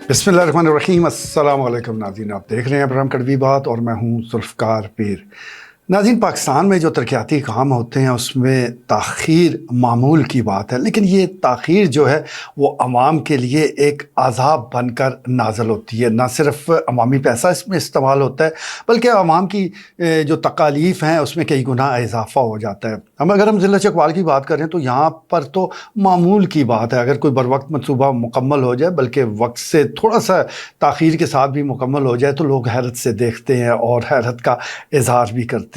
बिस्मिल्लाहिर्रहमानिर्रहीम। अस्सलाम वालेकुम नाज़रीन, आप देख रहे हैं प्रोग्राम कड़वी बात और मैं हूँ ज़ुल्फ़कार पीर। नाज़रीन, पाकिस्तान में जो तरक्याती काम होते हैं उसमें ताख़ीर मामूल की बात है, लेकिन ये ताख़ीर जो है वो अवाम के लिए एक अज़ाब बनकर नाज़िल होती है। ना सिर्फ अवामी पैसा इसमें इस्तेमाल होता है बल्कि अवाम की जो तकालीफ़ हैं उसमें कई गुना इजाफ़ा हो जाता है। अगर हम ज़िला चकवाल की बात करें तो यहाँ पर तो मामूल की बात है, अगर कोई बर वक्त मनसूबा मुकम्मल हो जाए, बल्कि वक्त से थोड़ा सा ताख़ीर के साथ भी मुकम्मल हो जाए, तो लोग हैरत से देखते हैं और हैरत का इज़हार भी करते हैं।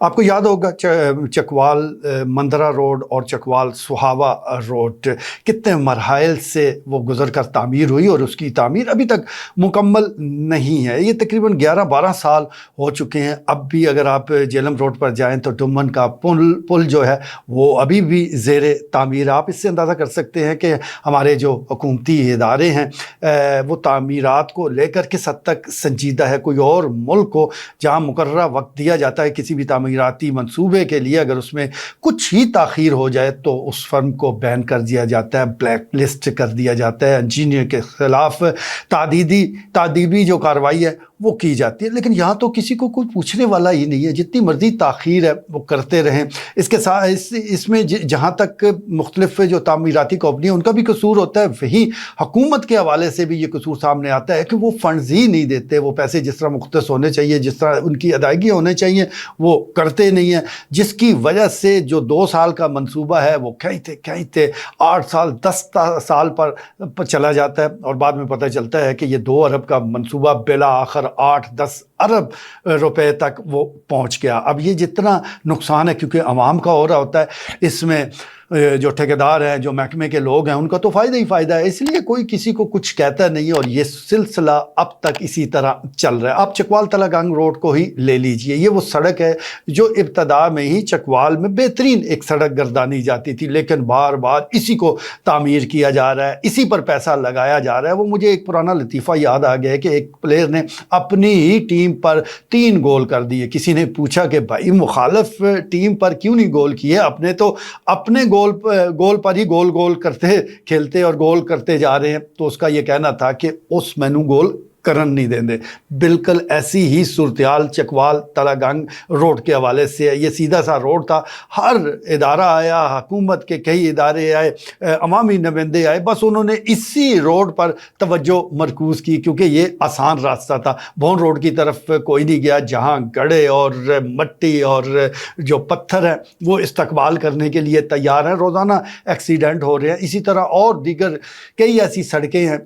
आपको याद होगा चकवाल मंदरा रोड और चकवाल सुहावा रोड कितने मरहल से वो गुजर कर तामीर हुई और उसकी तामीर अभी तक मुकम्मल नहीं है। ये तकरीबन 11-12 साल हो चुके हैं। अब भी अगर आप जेलम रोड पर जाएं तो डुम्मन का पुल जो है वो अभी भी ज़ेरे तामीर। आप इससे अंदाज़ा कर सकते हैं कि हमारे जो हुकूमती इदारे हैं वो तामीरात को लेकर किस हद तक संजीदा है। कोई और मुल्क को जहाँ मुकर्ररा वक्त दिया जाता है किसी भी तामीराती मंसूबे के लिए, अगर उसमें कुछ ही ताख़ीर हो जाए तो उस फर्म को बैन कर दिया जाता है, ब्लैक लिस्ट कर दिया जाता है, इंजीनियर के ख़िलाफ़ तादीबी जो कार्रवाई है वो की जाती है। लेकिन यहाँ तो किसी को कोई पूछने वाला ही नहीं है, जितनी मर्ज़ी ताख़ीर है वो करते रहें। इसके साथ इसमें जहाँ तक मुख्तलिफ जो तामीराती कंपनी है उनका भी कसूर होता है, वहीं हुकूमत के हवाले से भी ये कसूर सामने आता है कि वो फ़ंड्स ही नहीं देते। वो पैसे जिस तरह मुख्तस होने चाहिए, जिस तरह उनकी अदायगी होने चाहिए, वो करते नहीं हैं, जिसकी वजह से जो 2 साल का मंसूबा है वो कहीं थे 8 साल 10 साल पर चला जाता है और बाद में पता चलता है कि ये 2 अरब का मंसूबा बिला आखिर 8-10 अरब रुपए तक वो पहुंच गया। अब ये जितना नुकसान है क्योंकि अवाम का हो रहा होता है, इसमें जो ठेकेदार हैं, जो महकमे के लोग हैं, उनका तो फ़ायदा ही फ़ायदा है, इसलिए कोई किसी को कुछ कहता नहीं है और ये सिलसिला अब तक इसी तरह चल रहा है। आप चकवाल तलागंग रोड को ही ले लीजिए, ये वो सड़क है जो इब्तदा में ही चकवाल में बेहतरीन एक सड़क गर्दानी जाती थी, लेकिन बार बार इसी को तामीर किया जा रहा है, इसी पर पैसा लगाया जा रहा है। वो मुझे एक पुराना लतीफ़ा याद आ गया है कि एक प्लेयर ने अपनी ही टीम पर 3 गोल कर दिए। किसी ने पूछा कि भाई मुखालिफ टीम पर क्यों नहीं गोल किए, अपने तो अपने गोल पर ही गोल करते खेलते और गोल करते जा रहे हैं। तो उसका ये कहना था कि उस मैनू गोल करन नहीं देंगे। बिल्कुल ऐसी ही सूरत-ए-हाल चकवाल तलागंग रोड के हवाले से है। ये सीधा सा रोड था, हर इदारा आया, हुकूमत के कई इदारे आए, अवामी नुमाइंदे आए, बस उन्होंने इसी रोड पर तवज्जो मरकूज़ की क्योंकि ये आसान रास्ता था। भौन रोड की तरफ कोई नहीं गया जहाँ गड्ढे और मट्टी और जो पत्थर हैं वो इस्तकबाल करने के लिए तैयार हैं। रोज़ाना एक्सीडेंट हो रहे हैं। इसी तरह और दीगर कई ऐसी सड़कें हैं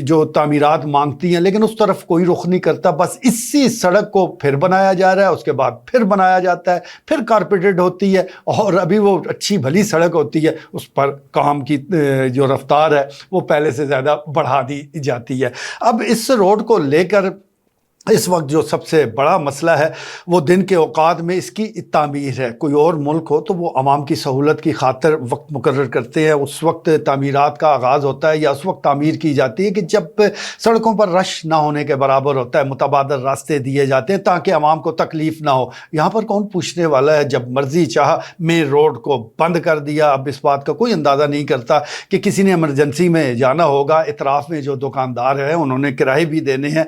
जो तामीरात मांगती हैं, लेकिन उस तरफ कोई रुख नहीं करता। बस इसी सड़क को फिर बनाया जा रहा है, उसके बाद फिर बनाया जाता है, फिर कारपेटेड होती है और अभी वो अच्छी भली सड़क होती है, उस पर काम की जो रफ्तार है वो पहले से ज़्यादा बढ़ा दी जाती है। अब इस रोड को लेकर इस वक्त जो सबसे बड़ा मसला है वो दिन के औकात में इसकी तामीर है। कोई और मुल्क हो तो वो अवाम की सहूलत की खातिर वक्त मुकर्रर करते हैं, उस वक्त तामीरात का आगाज़ होता है या उस वक्त तामीर की जाती है कि जब सड़कों पर रश ना होने के बराबर होता है, मुतबादल रास्ते दिए जाते हैं ताकि अवाम को तकलीफ़ ना हो। यहाँ पर कौन पूछने वाला है, जब मर्ज़ी चाह मेन रोड को बंद कर दिया। अब इस बात का कोई अंदाज़ा नहीं करता कि किसी ने एमरजेंसी में जाना होगा, इतराफ़ में जो दुकानदार हैं उन्होंने किराए भी देने हैं,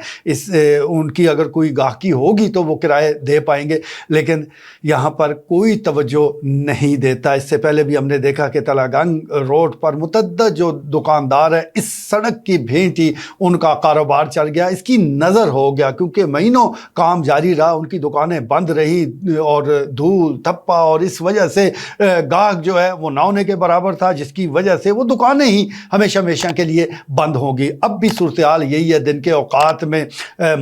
उनकी अगर कोई गाहकी होगी तो वो किराए दे पाएंगे, लेकिन यहाँ पर कोई तवज्जो नहीं देता। इससे पहले भी हमने देखा कि तलागंग रोड पर मुतअद्दिद जो दुकानदार है, इस सड़क की भेंट ही उनका कारोबार चल गया, इसकी नज़र हो गया क्योंकि महीनों काम जारी रहा, उनकी दुकानें बंद रही और धूल धप्पा और इस वजह से गाहक जो है वो ना होने के बराबर था, जिसकी वजह से वो दुकानें ही हमेशा के लिए बंद होंगी। अब भी सूरत-ए-हाल यही है, दिन के औकात में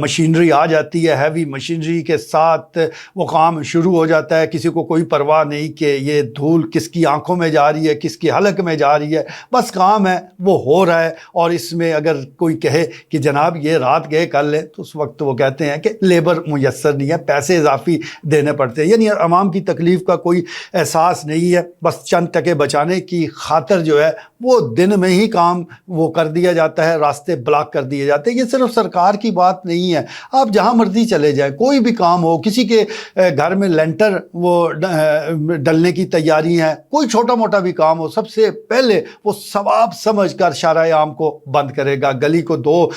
मशीनरी आ जाती है, हैवी मशीनरी के साथ वो काम शुरू हो जाता है। किसी को कोई परवाह नहीं कि ये धूल किसकी आंखों में जा रही है, किसकी हलक में जा रही है, बस काम है वो हो रहा है। और इसमें अगर कोई कहे कि जनाब ये रात गए कर लें तो उस वक्त वो कहते हैं कि लेबर मुयस्सर नहीं है, पैसे इजाफी देने पड़ते हैं। यानी अवाम की तकलीफ़ का कोई एहसास नहीं है, बस चंद टके बचाने की खातिर जो है वो दिन में ही काम वो कर दिया जाता है, रास्ते ब्लॉक कर दिए जाते हैं। ये सिर्फ सरकार की बात नहीं है, آپ جہاں مرضی چلے جائیں، کوئی بھی کام ہو، کسی کے گھر میں لینٹر وہ ڈلنے کی تیاری ہے، کوئی چھوٹا موٹا بھی کام ہو، سب سے پہلے وہ ثواب سمجھ کر شارع عام کو بند کرے گا، گلی کو 2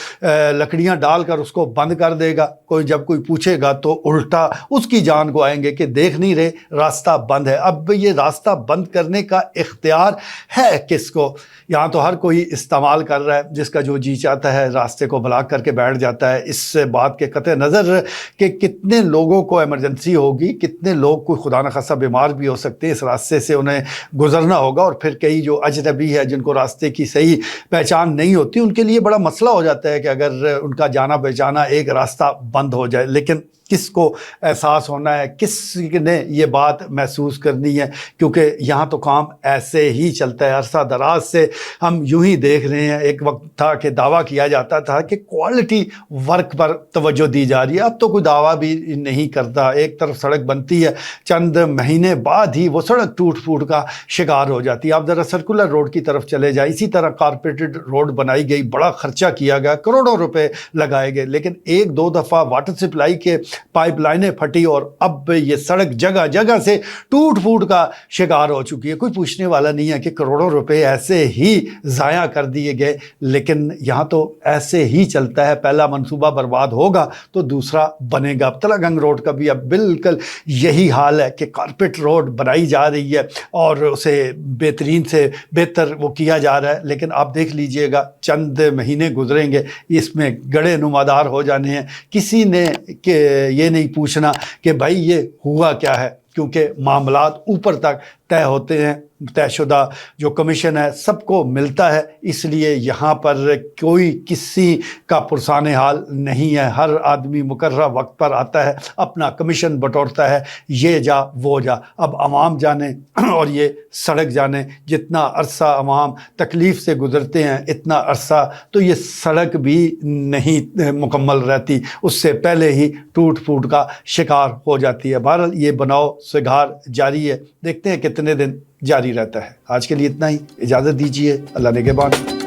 لکڑیاں ڈال کر اس کو بند کر دے گا۔ جب کوئی پوچھے گا تو الٹا اس کی جان کو آئیں گے کہ دیکھ نہیں رہے راستہ بند ہے۔ اب یہ راستہ بند کرنے کا اختیار ہے کس کو؟ یہاں تو ہر کوئی استعمال کر رہا ہے، جس کا جو جی چاہتا ہے راستے کو بلاک کر کے بیٹھ جاتا ہے۔ اس بات کے قطع نظر کہ کتنے لوگوں کو ایمرجنسی ہوگی، کتنے لوگ کوئی خدا نخواستہ بیمار بھی ہو سکتے ہیں، اس راستے سے انہیں گزرنا ہوگا، اور پھر کئی جو اجنبی ہے جن کو راستے کی صحیح پہچان نہیں ہوتی، ان کے لیے بڑا مسئلہ ہو جاتا ہے کہ اگر ان کا جانا پہچانا ایک راستہ بند ہو جائے۔ لیکن کس کو احساس ہونا ہے، کس نے یہ بات محسوس کرنی ہے، کیونکہ یہاں تو کام ایسے ہی چلتا ہے۔ عرصہ دراز سے ہم یوں ہی دیکھ رہے ہیں۔ ایک وقت تھا کہ دعویٰ کیا جاتا تھا کہ کوالٹی ورک پر توجہ دی جا رہی ہے، اب تو کوئی دعویٰ بھی نہیں کرتا۔ ایک طرف سڑک بنتی ہے، چند مہینے بعد ہی وہ سڑک ٹوٹ پھوٹ کا شکار ہو جاتی ہے۔ آپ ذرا سرکولر روڈ کی طرف چلے جائیں، اسی طرح کارپوریٹڈ روڈ بنائی گئی، بڑا خرچہ کیا گیا، کروڑوں روپے لگائے گئے، لیکن 1-2 دفعہ واٹر سپلائی کے پائپ لائنیں پھٹی اور اب یہ سڑک جگہ جگہ سے ٹوٹ پھوٹ کا شکار ہو چکی ہے۔ کوئی پوچھنے والا نہیں ہے کہ کروڑوں روپے ایسے ہی ضائع کر دیے گئے، لیکن یہاں تو ایسے ہی چلتا ہے۔ پہلا منصوبہ برباد ہوگا تو دوسرا بنے گا۔ تلا گنگ روڈ کا بھی اب بالکل یہی حال ہے کہ کارپیٹ روڈ بنائی جا رہی ہے اور اسے بہترین سے بہتر وہ کیا جا رہا ہے، لیکن آپ دیکھ لیجئے گا چند مہینے گزریں گے، اس میں گڑھے نمادار ہو جانے ہیں۔ کسی نے کہ یہ نہیں پوچھنا کہ بھائی یہ ہوا کیا ہے، کیونکہ معاملات اوپر تک طے ہوتے ہیں، طے شدہ جو کمیشن ہے سب کو ملتا ہے، اس لیے یہاں پر کوئی کسی کا پرسان حال نہیں ہے۔ ہر آدمی مقررہ وقت پر آتا ہے، اپنا کمیشن بٹورتا ہے، یہ جا وہ جا۔ اب عوام جانے اور یہ سڑک جانے، جتنا عرصہ عوام تکلیف سے گزرتے ہیں اتنا عرصہ تو یہ سڑک بھی نہیں مکمل رہتی، اس سے پہلے ہی ٹوٹ پھوٹ کا شکار ہو جاتی ہے۔ بہرحال یہ بناؤ سگار جاری ہے، دیکھتے ہیں کتنے دن جاری رہتا ہے۔ آج کے لیے اتنا ہی، اجازت دیجیے، اللہ نگہبان۔